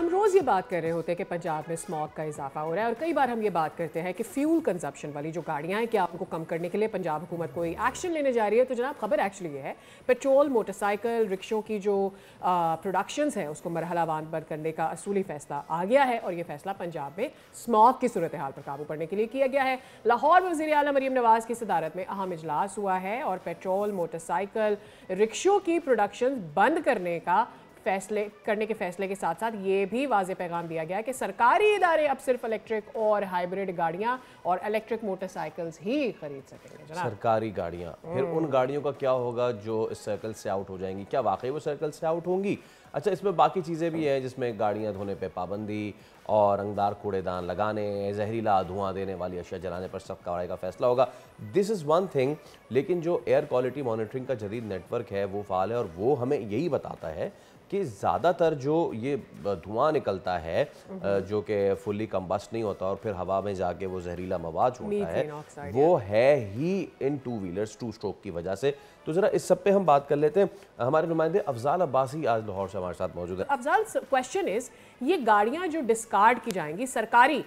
हम रोज़ ये बात कर रहे होते हैं कि पंजाब में स्मॉग का इजाफा हो रहा है और कई बार हम ये बात करते हैं कि फ्यूल कंजप्शन वाली जो गाड़ियां हैं क्या उनको कम करने के लिए पंजाब हुकूमत कोई एक्शन लेने जा रही है। तो जनाब खबर एक्चुअली ये है पेट्रोल मोटरसाइकिल रिक्शों की जो प्रोडक्शंस है उसको मरहलावार बंद करने का असूली फैसला आ गया है और ये फैसला पंजाब में स्मॉग की सूरत हाल पर काबू पाने के लिए किया गया है। लाहौर में वज़ीर आला मरीम नवाज़ की सदारत में अहम इजलास हुआ है और पेट्रोल मोटरसाइकिल रिक्शों की प्रोडक्शन बंद करने के फैसले के साथ साथ ये भी वाज़ेह पैगाम दिया गया कि सरकारी इदारे अब सिर्फ इलेक्ट्रिक और हाइब्रिड गाड़ियां और इलेक्ट्रिक मोटरसाइकिल्स ही खरीद सकेंगे। जनाब सरकारी गाड़ियां, फिर उन गाड़ियों का क्या होगा जो इस सर्कल से आउट हो जाएंगी? क्या वाकई वो सर्कल से आउट होंगी? अच्छा, इसमें बाकी चीज़ें भी हैं जिसमें गाड़ियां धोने पे पाबंदी और रंगदार कूड़ेदान लगाने, जहरीला धुआं देने वाली अशिया जलाने पर सख्त कार्रवाई का फैसला होगा। दिस इज़ वन थिंग, लेकिन जो एयर क्वालिटी मॉनिटरिंग का जदीद नेटवर्क है वो फ़ाल है और वो हमें यही बताता है कि ज़्यादातर जो ये धुआं निकलता है जो कि फुल्ली कंबस्ट नहीं होता और फिर हवा में जाके वो जहरीला मवाद छोड़ता है, वो है ही इन टू व्हीलर्स टू स्ट्रोक की वजह से। तो ज़रा इस सब पे हम बात कर लेते हैं। हमारे नुमाइंदे अफजाल अब्बासी आज लाहौर से हमारे साथ मौजूद है। अफजाल, क्वेश्चन इज ये गाड़ियां जो डिस्कार्ड की जाएंगी, सरकारी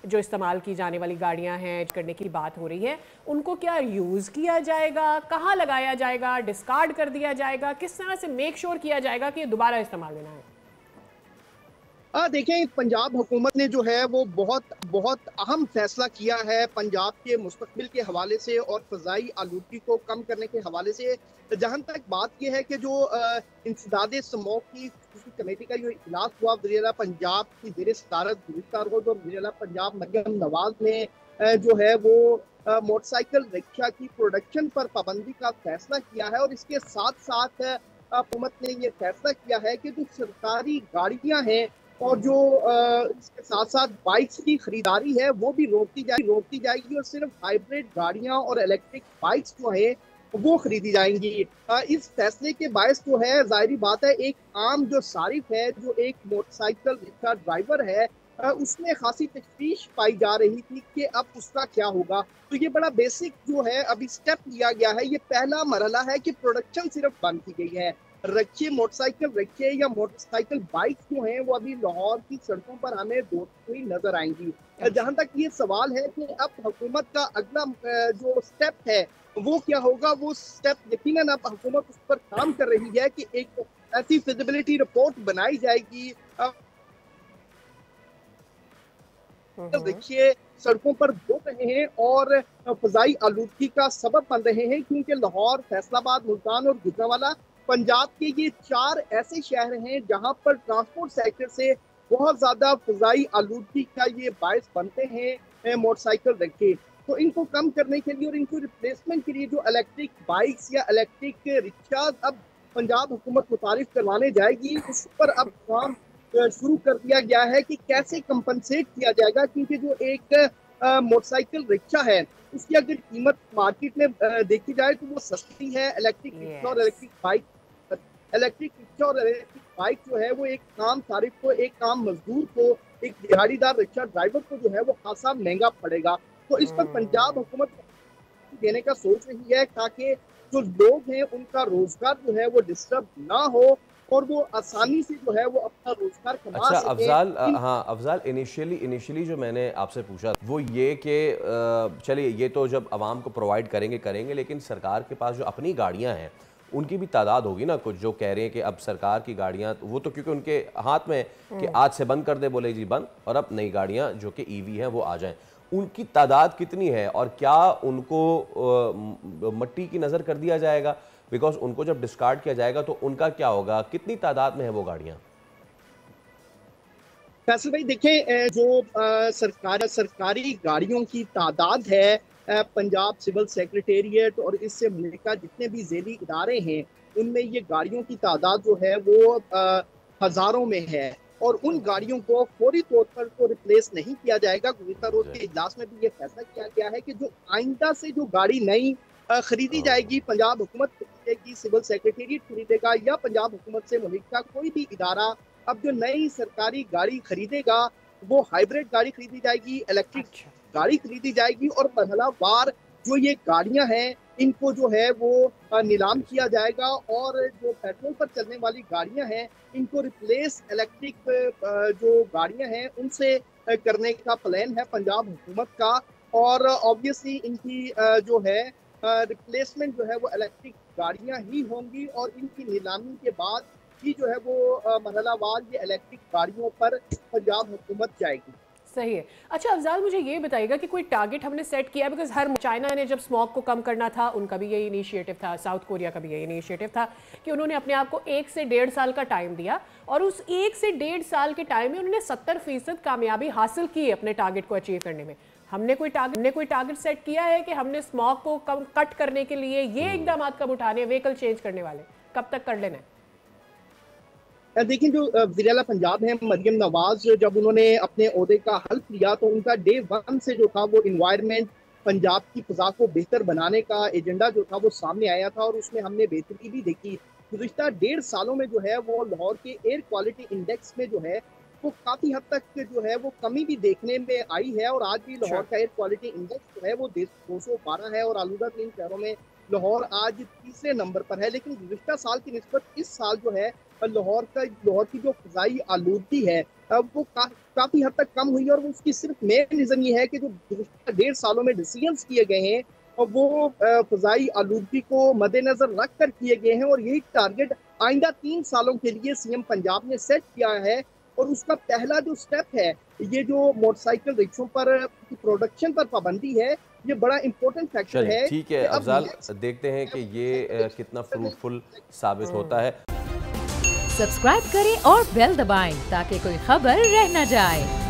जो इस्तेमाल की जाने वाली गाड़ियां हैं करने की बात हो रही है, उनको क्या यूज़ किया जाएगा, कहाँ लगाया जाएगा, डिस्कार्ड कर दिया जाएगा, किस तरह से मेक श्योर किया जाएगा कि दोबारा इस्तेमाल में ना आए? देखें, पंजाब हुकूमत ने जो है वो बहुत बहुत अहम फैसला किया है पंजाब के मुस्तकबिल के हवाले से और फ़ज़ाई आलूदगी को कम करने के हवाले से। जहाँ तक बात यह है कि जो इंसदाद स्मॉग की कमेटी का जो इजलास हुआ वज़ीर आला पंजाब की ज़ेर सदारत गुज़िश्ता रोज़ और वज़ीर आला पंजाब मरियम नवाज ने जो है वो मोटरसाइकिल रिक्शा की प्रोडक्शन पर पाबंदी का फैसला किया है और इसके साथ साथ हुकूमत ने ये फैसला किया है कि जो सरकारी गाड़ियाँ हैं और जो इसके साथ साथ बाइक्स की खरीदारी है वो भी रोकती जाएगी और सिर्फ हाइब्रिड गाड़ियां और इलेक्ट्रिक बाइक्स जो है वो खरीदी जाएंगी। इस फैसले के बायस जो है जाहिर बात है एक आम जो सारिफ है, जो एक मोटरसाइकिल रिक्शा ड्राइवर है, उसमें खासी तशवीश पाई जा रही थी कि अब उसका क्या होगा। तो ये बड़ा बेसिक जो है अभी स्टेप लिया गया है। ये पहला मरहला है कि प्रोडक्शन सिर्फ बंद की गई है। मोटरसाइकिल रिक्शे या मोटरसाइकिल बाइक जो हैं वो अभी लाहौर की सड़कों पर हमें दौड़ती हुई नजर आएंगी। जहां तक ये सवाल है कि अब हुकूमत का अगला जो स्टेप है वो क्या होगा, वो स्टेप यकीनन अब हुकूमत उस पर काम कर रही है कि एक ऐसी फिजिबिलिटी रिपोर्ट बनाई जाएगी। देखिए सड़कों पर दौड़ रहे हैं और फजाई आलूदगी का सबब बन रहे हैं, क्योंकि लाहौर, फैसलाबाद, मुल्तान और गुजरांवाला पंजाब के ये 4 ऐसे शहर हैं जहां पर ट्रांसपोर्ट सेक्टर से बहुत ज्यादा फजाई आलूदगी का ये बायस बनते हैं मोटरसाइकिल रिक्शे। तो इनको कम करने के लिए और इनको रिप्लेसमेंट के लिए जो इलेक्ट्रिक बाइक्स या इलेक्ट्रिक रिक्शा अब पंजाब हुकूमत मुतारिफ करवाने जाएगी, उस पर अब काम शुरू कर दिया गया है कि कैसे कंपनसेट किया जाएगा। क्योंकि जो एक मोटरसाइकिल रिक्शा है उसकी अगर कीमत मार्केट में देखी जाए तो वो सस्ती है। इलेक्ट्रिक रिक्शा और इलेक्ट्रिक बाइक जो है वो एक काम सारिफ को, एक काम मजदूर को, एक दिहाड़ीदार रिक्शा ड्राइवर को जो है वो खासा महंगा पड़ेगा। तो इस पर पंजाब हुकूमत देने का सोच रही है ताकि जो लोग हैं उनका रोजगार जो है वो डिस्टर्ब ना हो और वो आसानी से जो है वो अपना रोजगार कमा अच्छा सके। अफजाल, हाँ अफजाल, इनिशियली जो मैंने आपसे पूछा वो ये कि चलिए ये तो जब आवाम को प्रोवाइड करेंगे, लेकिन सरकार के पास जो अपनी गाड़ियां हैं उनकी भी तादाद होगी ना। कुछ जो कह रहे हैं कि अब सरकार की गाड़ियां, वो तो क्योंकि उनके हाथ में कि आज से बंद कर दे, बोले जी बंद, और अब नई गाड़ियां जो कि ईवी हैं वो आ जाएं। उनकी तादाद कितनी है और क्या उनको मट्टी की नज़र कर दिया जाएगा? बिकॉज उनको जब डिस्कार्ड किया जाएगा तो उनका क्या होगा, कितनी तादाद में है वो गाड़ियां? फैसल भाई देखें, जो सरकारी गाड़ियों की तादाद है, पंजाब सिविल सेक्रेटेरिएट और इससे मुल्का जितने भी ज़ेली इदारे हैं उनमें ये गाड़ियों की तादाद जो है वो हज़ारों में है और उन गाड़ियों को फौरी तौर पर तो रिप्लेस नहीं किया जाएगा। गुज़िश्ता रोज़ के इजलास में भी ये फैसला किया गया है कि जो आइंदा से जो गाड़ी नई खरीदी जाएगी, पंजाब हुकूमत खरीदेगी, सिविल सेक्रेटेरिएट खरीदेगा या पंजाब हुकूमत से मुल्का कोई भी इदारा अब जो नई सरकारी गाड़ी खरीदेगा वो हाइब्रिड गाड़ी खरीदी जाएगी, इलेक्ट्रिक गाड़ी खरीदी जाएगी और मरहलावार जो ये गाड़ियां हैं इनको जो है वो नीलाम किया जाएगा और जो पेट्रोल पर चलने वाली गाड़ियां हैं इनको रिप्लेस इलेक्ट्रिक जो गाड़ियां हैं उनसे करने का प्लान है पंजाब हुकूमत का। और ऑब्वियसली इनकी जो है रिप्लेसमेंट जो है वो इलेक्ट्रिक गाड़ियां ही होंगी और इनकी नीलामी के बाद ही जो है वो मरहलावार ये इलेक्ट्रिक गाड़ियों पर पंजाब हुकूमत जाएगी। सही है। अच्छा अफजाल, मुझे ये बताइएगा कि कोई टारगेट हमने सेट किया, बिकॉज हर चाइना ने जब स्मॉग को कम करना था उनका भी यही इनिशिएटिव था, साउथ कोरिया का भी यही इनिशिएटिव था कि उन्होंने अपने आप को 1 से 1.5 साल का टाइम दिया और उस 1 से 1.5 साल के टाइम में उन्होंने 70% कामयाबी हासिल की अपने टारगेट को अचीव करने में। हमने कोई टारगेट सेट किया है कि हमने स्मॉग को कम कट करने के लिए ये इकदाम कब उठाने, व्हीकल चेंज करने वाले कब तक कर लेना है? देखिए, जो वज़ीर-ए-आला पंजाब हैं मरियम नवाज, जब उन्होंने अपने ओहदे का हल्फ लिया तो उनका डे 1 से जो था वो इन्वायरमेंट, पंजाब की फ़ज़ा को बेहतर बनाने का एजेंडा जो था वो सामने आया था और उसमें हमने बेहतरी भी देखी। गुज़िश्ता 1.5 सालों में जो है वो लाहौर के एयर क्वालिटी इंडेक्स में जो है वो काफ़ी हद तक जो है वो कमी भी देखने में आई है और आज भी लाहौर का एयर क्वालिटी इंडेक्स जो है वो 212 है और आलूदा 3 शहरों में लाहौर आज तीसरे नंबर पर है। लेकिन गुज़िश्ता साल की निस्बत इस साल जो है लाहौर की जो फ़ज़ाई आलूदगी है वो काफ़ी हद तक कम हुई है और उसकी सिर्फ मेन रीज़न ये है कि जो गुज़िश्ता 1.5 सालों में डिसीजंस किए गए हैं और वो फ़ज़ाई आलूदगी को मद्देनज़र रख कर किए गए हैं और यही टारगेट आइंदा 3 सालों के लिए सीएम पंजाब ने सेट किया है। और उसका पहला जो स्टेप है, ये जो मोटरसाइकिल रिक्शों पर प्रोडक्शन पर पाबंदी है, ये बड़ा इंपॉर्टेंट फैक्टर है। ठीक है अफजाल, देखते हैं कि ये कितना फ्रूटफुल साबित होता है। सब्सक्राइब करें और बेल दबाएं ताकि कोई खबर रह न जाए।